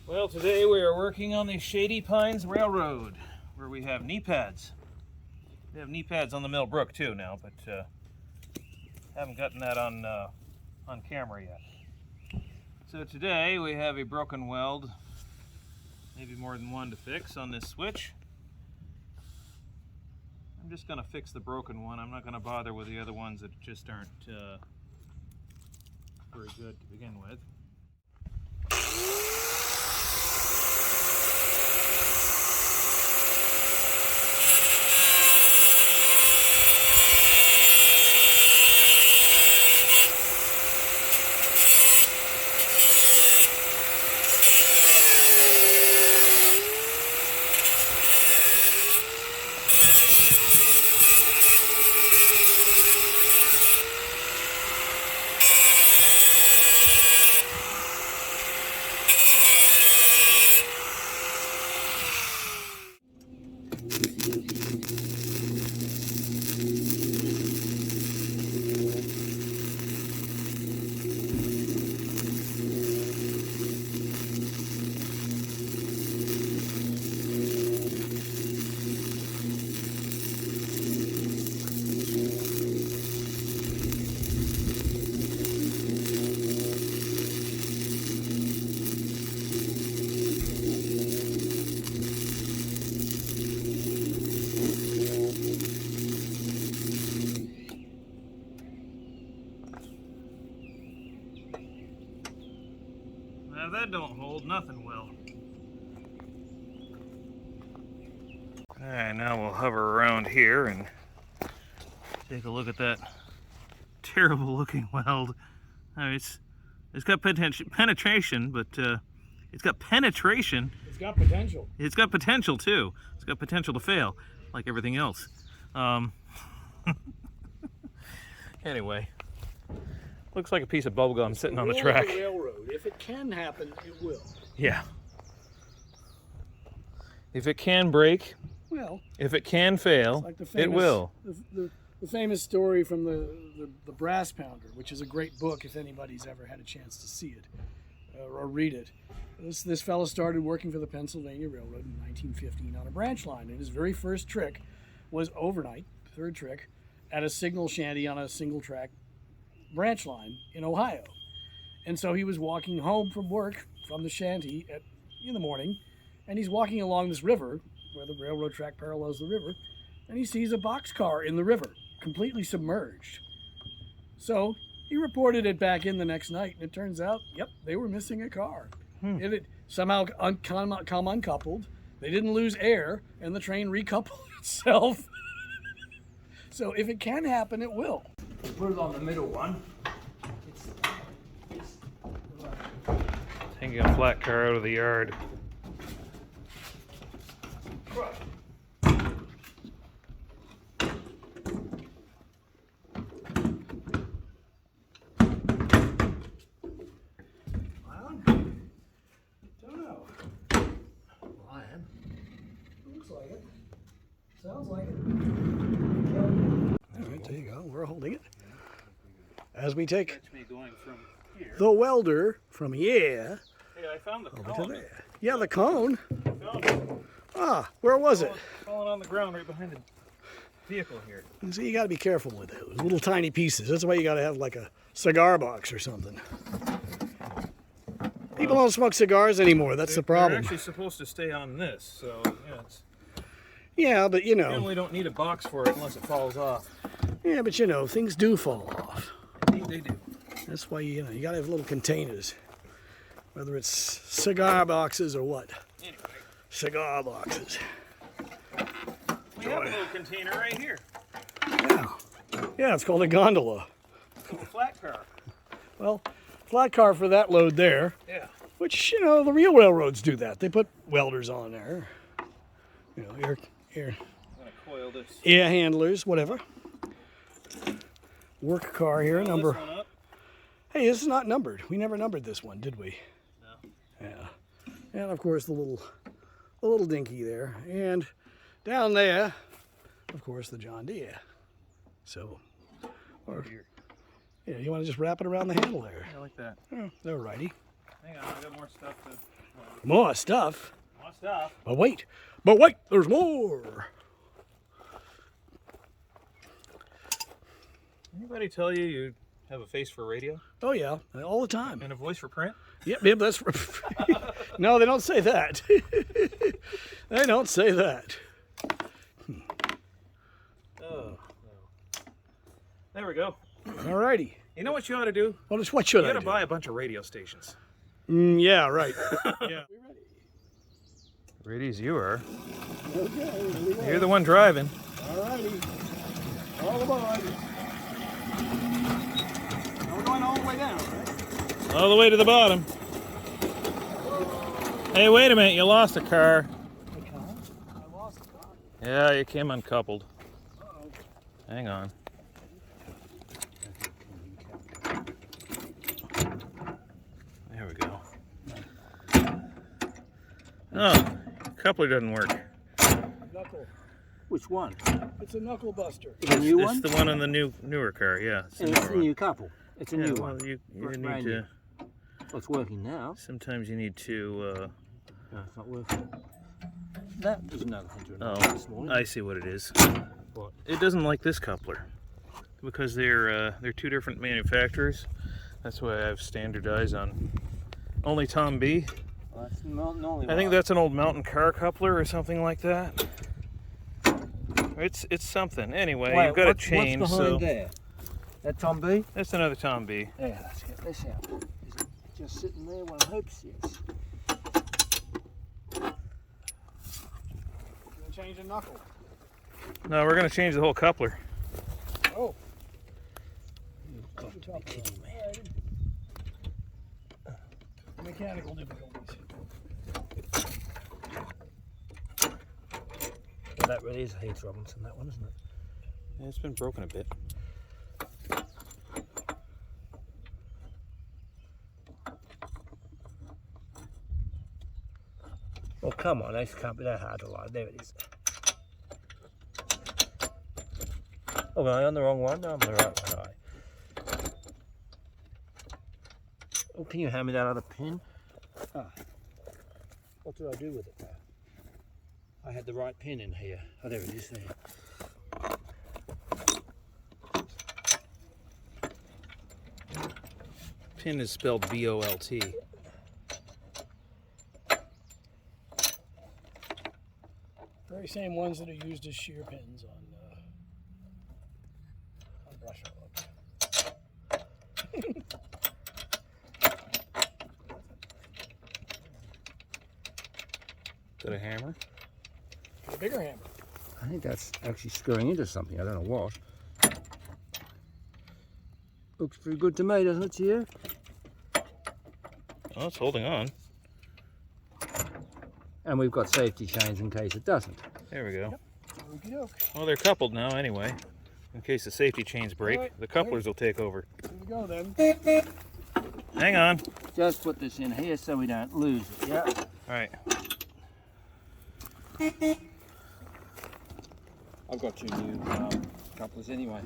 Well, today we are working on the Shady Pines Railroad, where we have knee pads. We have knee pads on the Mill Brook too now, but haven't gotten that on camera yet. So today we have a broken weld, maybe more than one to fix on this switch. I'm just going to fix the broken one. I'm not going to bother with the other ones that just aren't very good to begin with. Now that don't hold, nothing will. Alright, now we'll hover around here and take a look at that terrible looking weld. I mean, it's got penetration, but it's got penetration. It's got potential. It's got potential too. It's got potential to fail, like everything else. Anyway. Looks like a piece of bubblegum sitting on the track. The railroad. If it can happen, it will. Yeah. If it can break, well, if it can fail, like it will. The famous story from the Brass Pounder, which is a great book if anybody's ever had a chance to see it or read it. This fellow started working for the Pennsylvania Railroad in 1915 on a branch line, and his very first trick was overnight, third trick, at a signal shanty on a single track branch line in Ohio. And so he was walking home from work from the shanty in the morning, and he's walking along this river where the railroad track parallels the river, and he sees a boxcar in the river completely submerged. So he reported it back in the next night, and it turns out, yep, they were missing a car. It had somehow come uncoupled. They didn't lose air, and the train recoupled itself. So if it can happen, it will. Put it on the middle one. Taking a flat car out of the yard. Well, don't know. Well, I am. Looks like it. Sounds like it. All right, there you go. We're holding it. As we take the welder from here Hey, I found the over cone. to there. Yeah, the cone. I found it. Ah, where was it? Falling on the ground right behind the vehicle here. And so you got to be careful with those little tiny pieces. That's why you got to have like a cigar box or something. People don't smoke cigars anymore. That's the problem. They're actually supposed to stay on this, so yeah. Yeah, but you You know. generally don't need a box for it unless it falls off. Yeah, but you know, things do fall off. Indeed they do. That's why you got to have little containers, whether it's cigar boxes or what. Anyway, Cigar boxes. we have a little container right here. Yeah. Yeah, it's called a gondola. It's a flat car. Well, flat car for that load there. Yeah. Which, you know, the real railroads do that. They put welders on there. You know, air I'm gonna coil this. air handlers, whatever. Work car here, Coil number. this one up. Hey, this is not numbered. We never numbered this one, did we? No. Yeah. And of course the little dinky there. And down there, of course, the John Deere. So, or, yeah, you want to just wrap it around the handle there. I like that. Oh, alrighty. Hang on, I got more stuff to... More stuff? More stuff. But wait, there's more. Anybody tell you you have a face for radio? Oh yeah, all the time. And a voice for print? Yep, that's... No, they don't say that. They don't say that. Oh, no. There we go. Alrighty. You know what you ought to do? Well, just what should You I ought to do? buy a bunch of radio stations. Yeah, right. Yeah. Ready as you are. Okay, You're the one driving. alrighty. All aboard. Now we're going all the way down, right? All the way to the bottom. Hey, wait a minute. You lost a car. The car? I lost the car. Yeah, you came uncoupled. Uh-oh. Hang on. There we go. Oh, coupler doesn't work. Knuckle. Which one? It's a knuckle buster. The new one? It's the one in the newer car, yeah. It's the It's newer a one. new couple. It's a Yeah, new well, one. you Brand need new. to... Well, it's working now. Sometimes you need to... No, it's not working. That was another thing to remember this Oh, morning. I see what it is. What? It doesn't like this coupler because they're two different manufacturers. That's why I've standardized on only Tom B. Well, that's not normally I think that's an old mountain car coupler or something like that. It's something. Anyway, Wait, you've got a chain, what's so behind there? That Tom B? that's another Tom B. Yeah, let's get this out. Is it just sitting there? One hopes yes. Gonna change the knuckle. No, we're gonna change the whole coupler. Oh. You've got to be kidding me. Mechanical difficulties. Well, that really is a Heath Robinson, that one, isn't it? Yeah, it's been broken a bit. Well, come on, this can't be that hard to lie. There it is. Oh, am I on the wrong one? No, I'm on the right one. All right. Oh, can you hand me that other pin? Ah. What did I do with it now? I had the right pin in here. Oh, there it is there. Pin is spelled B-O-L-T. Very same ones that are used as shear pins on brush hooks. Is that a hammer? A bigger hammer. I think that's actually screwing into something. I don't know what. Looks pretty good to me, doesn't it to you? Oh, it's holding on. And we've got safety chains in case it doesn't. There we go. Okey-doke. Well, they're coupled now anyway. In case the safety chains break, Alright, the couplers will take over. Here we go then. Hang on. Just put this in here so we don't lose it, yeah? All right. I've got two new couplers anyway.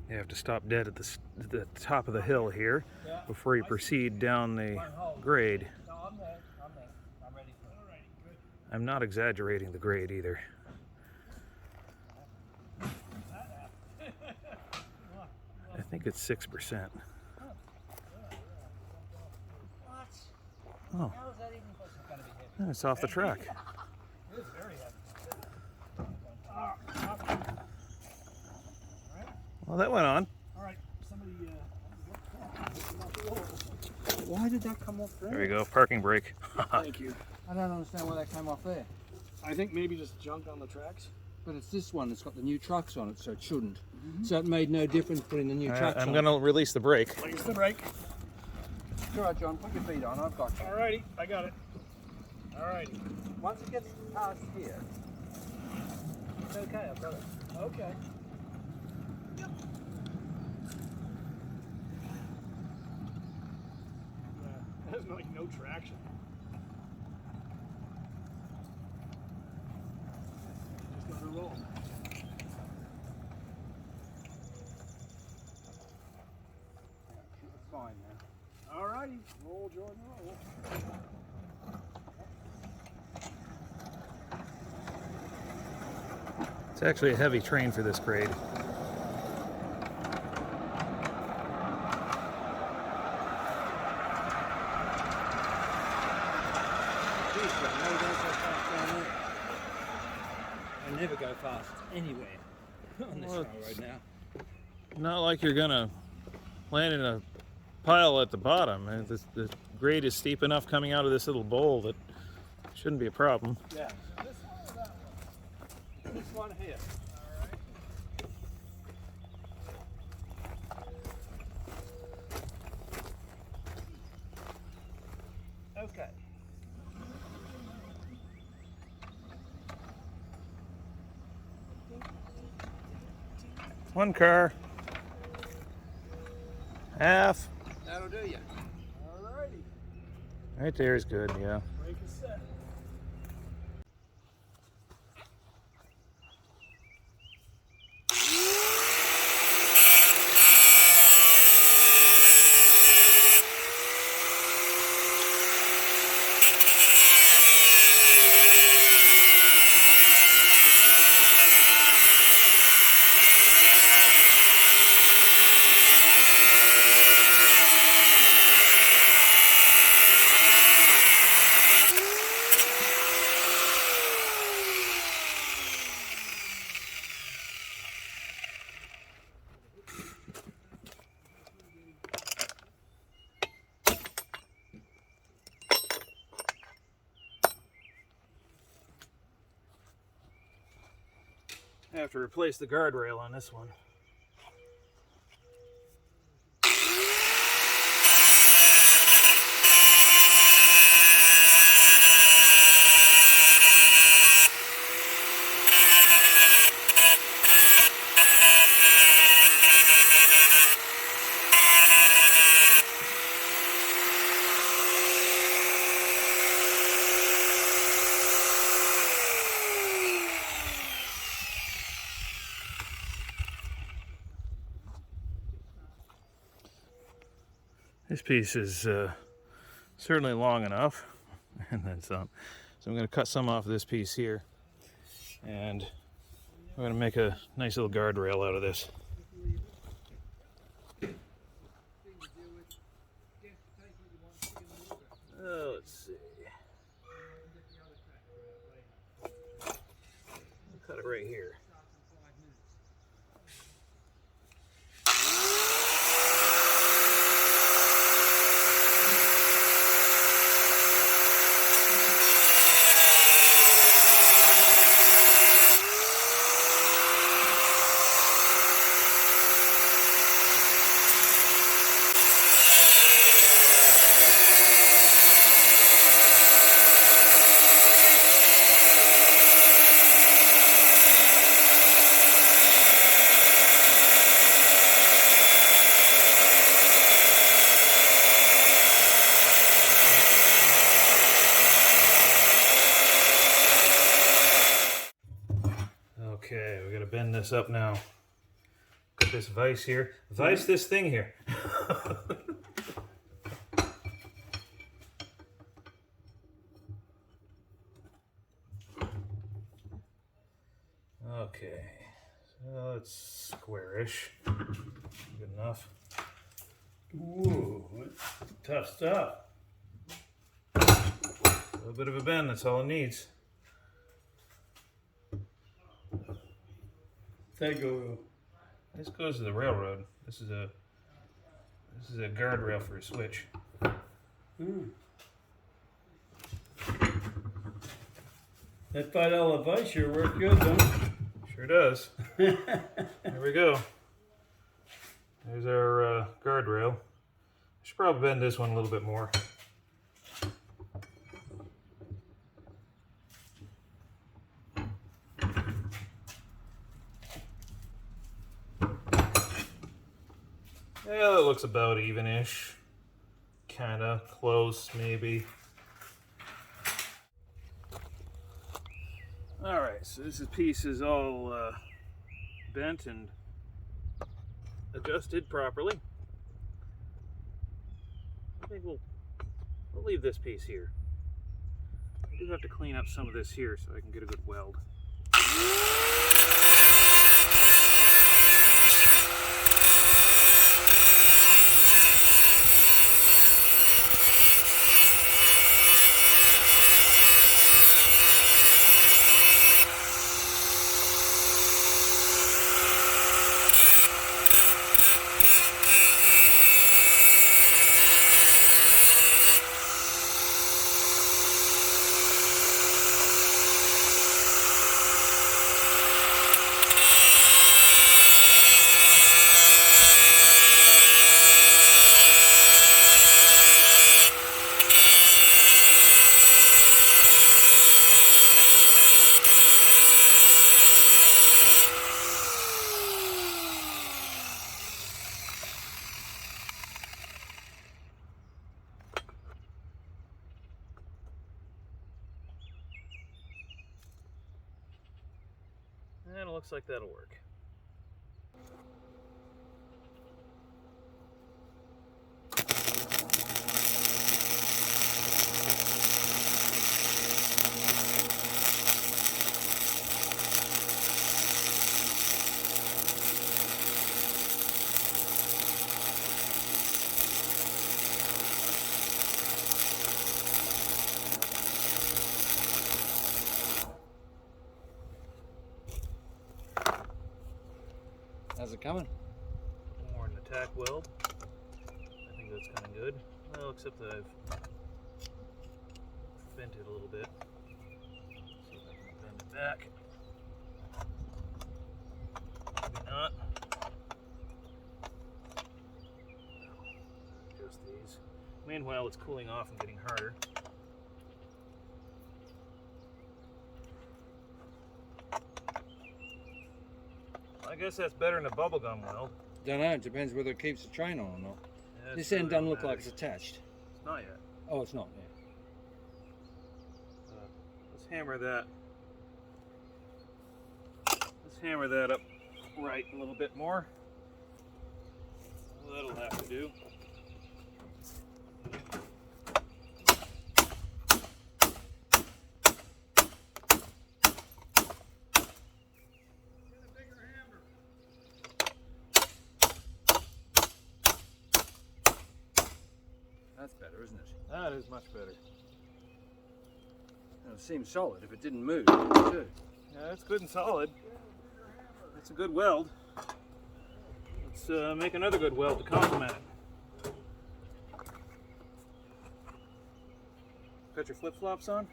You have to stop dead at the top of the hill here before you proceed down the grade. No, I'm there. I'm ready for it. All right, good. I'm not exaggerating the grade either. I think it's 6%. What? Oh. How is that even possible? Oh, it's off the track. It is very heavy. Well, that went on. All right, somebody. Why did that come off there? There we go, parking brake. Thank you. I don't understand why that came off there. I think maybe just junk on the tracks. But it's this one that's got the new trucks on it, so it shouldn't. So it made no difference putting the new trucks I'm on. going to release the brake. Release the brake. All right, John, put your feet on. I've got you. All righty, I got it. All righty. Once it gets past here, it's okay. I've got it. Okay. There's like no traction. Just let her roll. It's fine now. All righty, roll, Jordan, roll. It's actually a heavy train for this grade. I never go fast anywhere on this railroad now. Not like you're going to land in a pile at the bottom. The grade is steep enough coming out of this little bowl that shouldn't be a problem. Yeah. So this one or that one? This one here. Okay. One car. Half. That'll do you. All righty. Right there is good, yeah. Brake is set. I have to replace the guardrail on this one. This piece is certainly long enough, and then some. So I'm going to cut some off this piece here, and we're going to make a nice little guardrail out of this. Let's see. I'll cut it right here. Okay, we gotta bend this up now. Got this vise here. Vise this thing here. Okay, so it's squarish. Good enough. Ooh, tough stuff. little bit of a bend, that's all it needs. That go. This goes to the railroad. This is a guardrail for a switch. That $5 vice sure worked good, don't it? Sure does. There we go. There's our guardrail. I should probably bend this one a little bit more. Yeah, that looks about even-ish. Kinda close, maybe. Alright, so this piece is all bent and adjusted properly. I think we'll leave this piece here. I do have to clean up some of this here so I can get a good weld. And it looks like that'll work. How's it coming? More an attack weld. I think that's kind of good. Well, except that I've bent it a little bit. See if I can bend it back. Maybe not. Just these. Meanwhile, it's cooling off and getting harder. I guess that's better than a bubblegum weld. Don't know, it depends whether it keeps the train on or not. Yeah, This really end doesn't what look like matters. it's attached. It's not yet. Oh, it's not, yeah. Let's hammer that. Let's hammer that up right a little bit more. Well, that'll have to do. That's better, isn't it? That is much better. It seems solid. If it didn't move, it would too. Yeah, it's good and solid. It's a good weld. Let's make another good weld to complement it. Got your flip-flops on?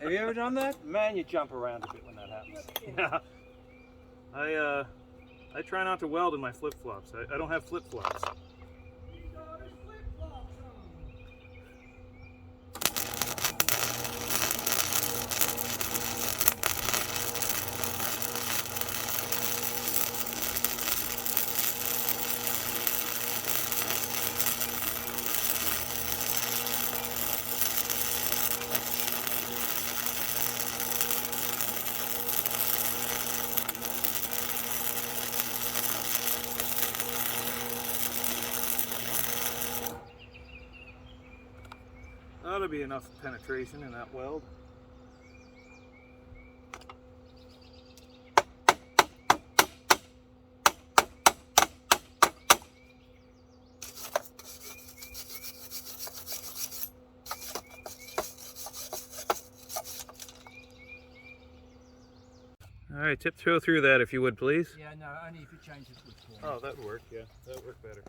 Have you ever done that? Man, you jump around a bit when that happens. Yeah. I try not to weld in my flip-flops. I don't have flip-flops. Ought to be enough penetration in that weld. All right, tiptoe through that if you would, please. Yeah, no, only if it changes wood form. Oh, that would work, yeah. That would work better.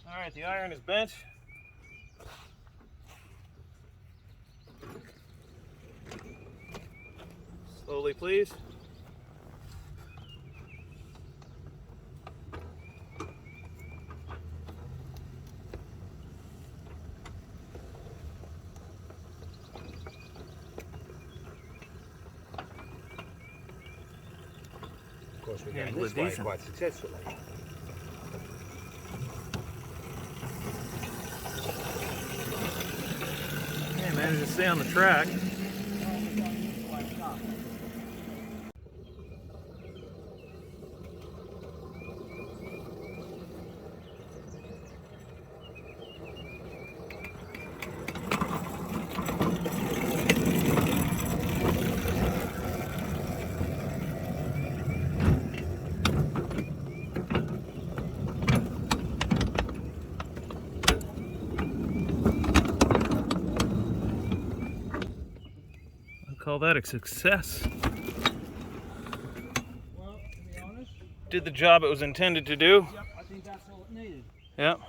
All right, the iron is bent. Slowly, please. Of course, we're Handle going it this way decent. quite successfully. Yeah, managed to stay on the track. Call that a success. Well, to be honest, Did the job it was intended to do. yep, I think that's all it needed. Yep.